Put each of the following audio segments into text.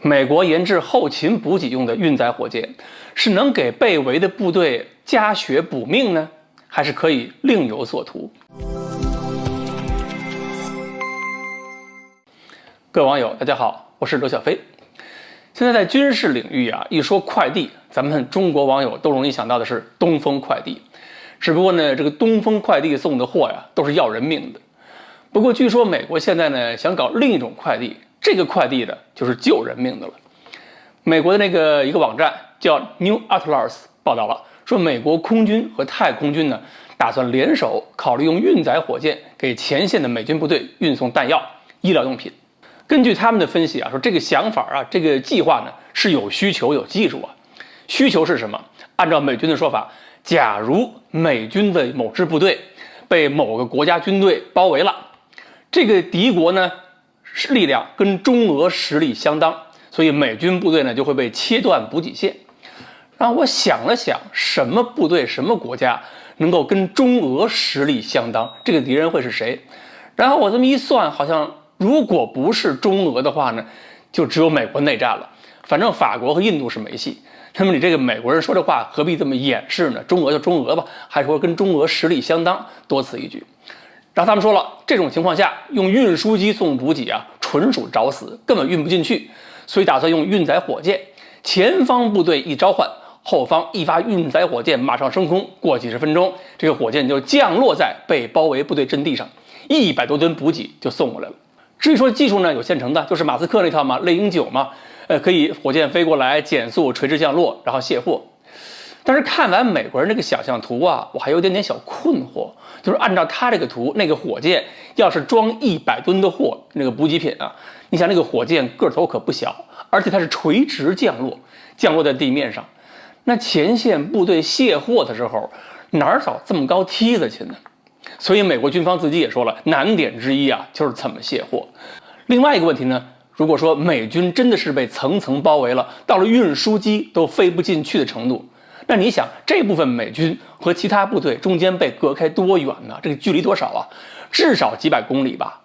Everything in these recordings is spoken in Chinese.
美国研制后勤补给用的运载火箭，是能给被围的部队加血补命呢，还是可以另有所图？各位网友，大家好，我是刘小飞。现在在军事领域啊，一说快递，咱们中国网友都容易想到的是东风快递。只不过呢，这个东风快递送的货呀，都是要人命的。不过据说美国现在呢，想搞另一种快递，这个快递的就是救人命的了。美国的一个网站叫 New Atlas 报道了，说美国空军和太空军呢，打算联手考虑用运载火箭给前线的美军部队运送弹药、医疗用品。根据他们的分析啊，说这个想法啊，这个计划呢是有需求、有技术啊。需求是什么？按照美军的说法，假如美军的某支部队被某个国家军队包围了，这个敌国呢力量跟中俄实力相当，所以美军部队呢就会被切断补给线。然后我想了想，什么部队、什么国家能够跟中俄实力相当？这个敌人会是谁？然后我这么一算，好像如果不是中俄的话呢，就只有美国内战了。反正法国和印度是没戏。那么你这个美国人说这话何必这么掩饰呢？中俄就中俄吧，还说跟中俄实力相当，多此一举。然后他们说了，这种情况下用运输机送补给啊，纯属找死，根本运不进去，所以打算用运载火箭。前方部队一召唤，后方一发运载火箭马上升空，过几十分钟，这个火箭就降落在被包围部队阵地上，100多吨补给就送过来了。至于说技术呢，有现成的，就是马斯克那套嘛，猎鹰9嘛，可以火箭飞过来减速垂直降落，然后卸货。但是看完美国人这个想象图啊，我还有点小困惑，就是按照他这个图，那个火箭要是装100吨的货，那个补给品啊，你想那个火箭个头可不小，而且它是垂直降落，降落在地面上，那前线部队卸货的时候哪儿找这么高梯子去呢？所以美国军方自己也说了，难点之一啊，就是怎么卸货。另外一个问题呢，如果说美军真的是被层层包围了，到了运输机都飞不进去的程度，那你想这部分美军和其他部队中间被隔开多远呢？这个距离多少啊？至少几百公里吧。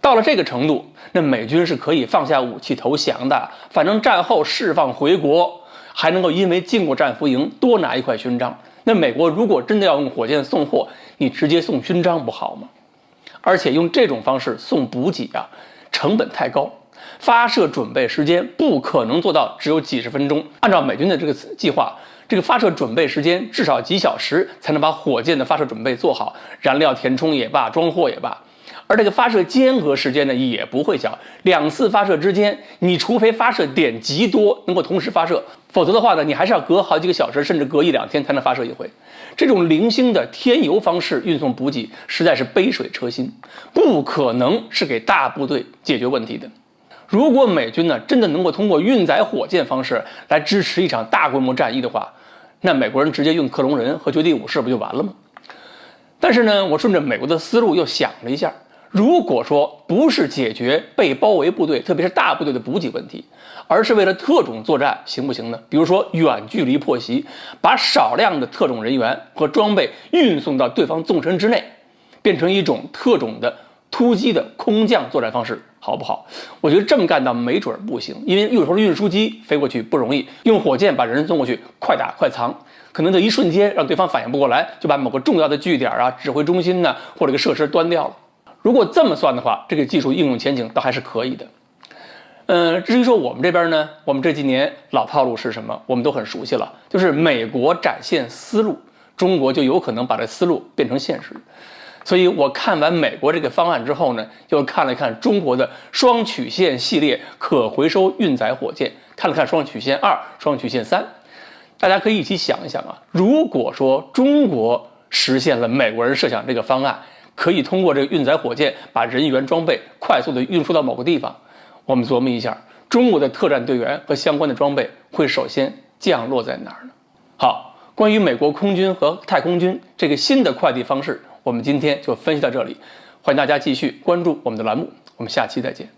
到了这个程度，那美军是可以放下武器投降的，反正战后释放回国，还能够因为进过战俘营多拿一块勋章。那美国如果真的要用火箭送货，你直接送勋章不好吗？而且用这种方式送补给啊，成本太高，发射准备时间不可能做到只有几十分钟。按照美军的这个计划，这个发射准备时间至少几小时才能把火箭的发射准备做好，燃料填充也罢，装货也罢。而这个发射间隔时间呢也不会小，2次发射之间，你除非发射点极多能够同时发射，否则的话呢，你还是要隔好几个小时，甚至隔1-2天才能发射一回。这种零星的添油方式运送补给实在是杯水车薪，不可能是给大部队解决问题的。如果美军呢真的能够通过运载火箭方式来支持一场大规模战役的话，那美国人直接用克隆人和绝地武士不就完了吗？但是呢，我顺着美国的思路又想了一下，如果说不是解决被包围部队，特别是大部队的补给问题，而是为了特种作战，行不行呢？比如说远距离破袭，把少量的特种人员和装备运送到对方纵深之内，变成一种特种的突击的空降作战方式，好不好？我觉得这么干倒没准不行，因为有时候运输机飞过去不容易，用火箭把人送过去，快打快藏，可能在一瞬间让对方反应不过来，就把某个重要的据点啊、指挥中心呢或者这个设施端掉了。如果这么算的话，这个技术应用前景倒还是可以的。至于说我们这边呢，我们这几年老套路是什么？我们都很熟悉了，就是美国展现思路，中国就有可能把这思路变成现实。所以我看完美国这个方案之后呢，又看了看中国的双曲线系列可回收运载火箭，看了看双曲线2、双曲线3，大家可以一起想一想啊，如果说中国实现了美国人设想这个方案，可以通过这个运载火箭把人员装备快速的运输到某个地方，我们琢磨一下，中国的特战队员和相关的装备会首先降落在哪儿呢？好，关于美国空军和太空军这个新的快递方式，我们今天就分析到这里，欢迎大家继续关注我们的栏目，我们下期再见。